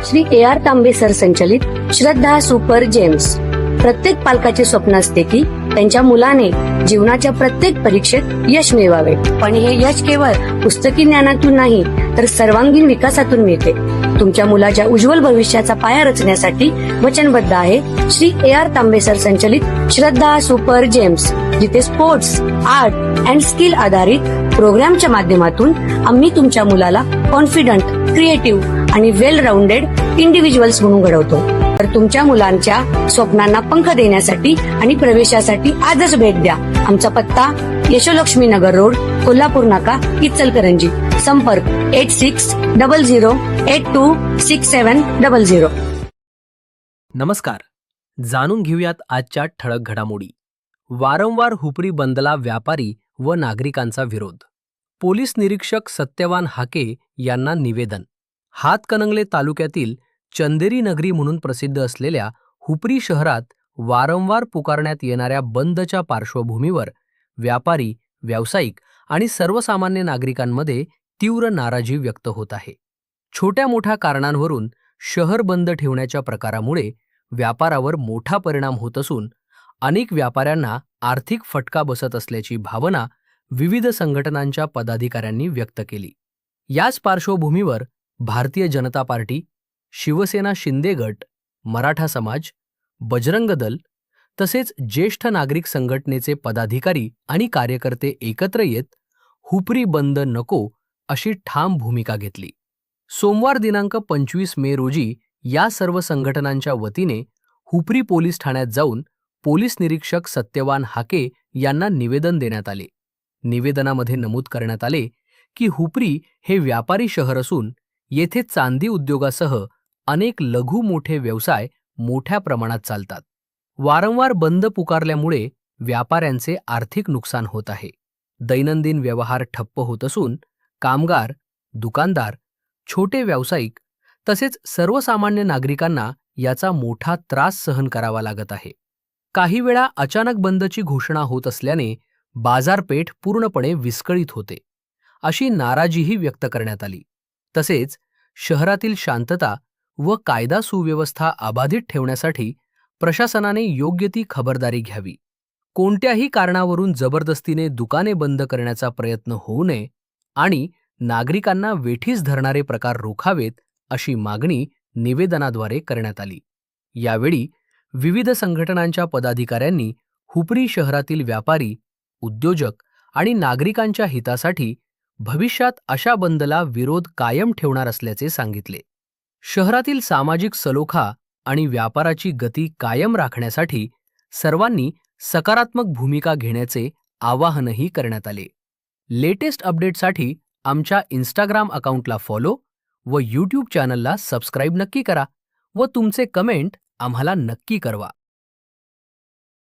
Shri AR तांबे sir संचलित श्रद्धा super gems. प्रत्येक पालकाचे स्वप्न असते की त्यांच्या मुलाने जीवनाच्या प्रत्येक परीक्षेत यश मिळवावे, पण हे यश केवळ पुस्तकी ज्ञानातून नाही तर सर्वांगीण विकासातून मिळते. तुमच्या मुलाच्या उज्ज्वल भविष्याचा पाया रचण्यासाठी वचनबद्ध आहे श्री AR तांबे सर संचलित श्रद्धा सुपर जेम्स, जिथे स्पोर्ट्स, आर्ट अँड स्किल आधारित प्रोग्रामच्या माध्यमातून आम्ही तुमच्या मुलाला कॉन्फिडंट, क्रिएटिव्ह आणि वेल राऊंडेड इंडिव्हिज्युअल्स म्हणून घडवतो. तर तुमच्या मुलांच्या स्वप्नांना पंख देण्यासाठी आणि प्रवेशासाठी आजच भेट द्या. आमचा पत्ता यशोलक्ष्मी नगर रोड, कोल्हापूर नाका, इचलकरंजी. संपर्क 8600826700. नमस्कार. जाणून घेऊयात आजच्या ठळक घडामोडी. वारंवार हुपरी बंदला व्यापारी व नागरिकांचा विरोध. पोलीस निरीक्षक सत्यवान हाके यांना निवेदन. हातकणंगले तालुक्यातील चंदेरी नगरी म्हणून प्रसिद्ध असलेल्या हुपरी शहरात वारंवार पुकारण्यात येणाऱ्या बंदच्या पार्श्वभूमीवर व्यापारी, व्यावसायिक आणि सर्वसामान्य नागरिकांमध्ये तीव्र नाराजी व्यक्त होत आहे. छोट्या मोठ्या कारणांवरून शहर बंद ठेवण्याच्या प्रकारामुळे व्यापारावर मोठा परिणाम होत असून अनेक व्यापाऱ्यांना आर्थिक फटका बसत असल्याची भावना विविध संघटनांच्या पदाधिकाऱ्यांनी व्यक्त केली. याच पार्श्वभूमीवर भारतीय जनता पार्टी, शिवसेना शिंदे गट, मराठा समाज, बजरंग दल तसेच ज्येष्ठ नागरिक संघटनेचे पदाधिकारी आणि कार्यकर्ते एकत्र येत हुपरी बंद नको अशी ठाम भूमिका घेतली. सोमवार दिनांक 25 मे रोजी या सर्व संघटनांच्या वतीने हुपरी पोलीस ठाण्यात जाऊन पोलीस निरीक्षक सत्यवान हाके यांना निवेदन देण्यात आले. निवेदनामध्ये नमूद करण्यात आले की हुपरी हे व्यापारी शहर असून येथे चांदी उद्योगासह अनेक लघु मोठे व्यवसाय मोठ्या प्रमाणात चालतात. वारंवार बंद पुकारल्यामुळे व्यापाऱ्यांचे आर्थिक नुकसान होत आहे. दैनंदिन व्यवहार ठप्प होत असून कामगार, दुकानदार, छोटे व्यावसायिक तसेच सर्वसामान्य नागरिकांना याचा मोठा त्रास सहन करावा लागत आहे. काही वेळा अचानक बंदची घोषणा होत असल्याने बाजारपेठ पूर्णपणे विस्कळीत होते, अशी नाराजीही व्यक्त करण्यात आली. तसेच शहरातील शांतता व कायदा सुव्यवस्था अबाधित ठेवण्यासाठी प्रशासनाने योग्य ती खबरदारी घ्यावी. कोणत्याही कारणावरून जबरदस्तीने दुकाने बंद करण्याचा प्रयत्न होऊ नये आणि नागरिकांना वेठीस धरणारे प्रकार रोखावेत अशी मागणी निवेदनाद्वारे करण्यात आली. यावेळी विविध संघटनांच्या पदाधिकाऱ्यांनी हुपरी शहरातील व्यापारी, उद्योजक आणि नागरिकांच्या हितासाठी भविष्यात अशा बंदला विरोध कायम ठेवणार असल्याचे सांगितले. शहरातील सामाजिक सलोखा आणि व्यापाराची गती कायम राखण्यासाठी सर्वांनी सकारात्मक भूमिका घेण्याचे आवाहनही करण्यात आले. लेटेस्ट अपडेटसाठी आमच्या इंस्टाग्राम अकाउंटला फॉलो व यूट्यूब चॅनलला सबस्क्राईब नक्की करा व तुमचे कमेंट आम्हाला नक्की कळवा.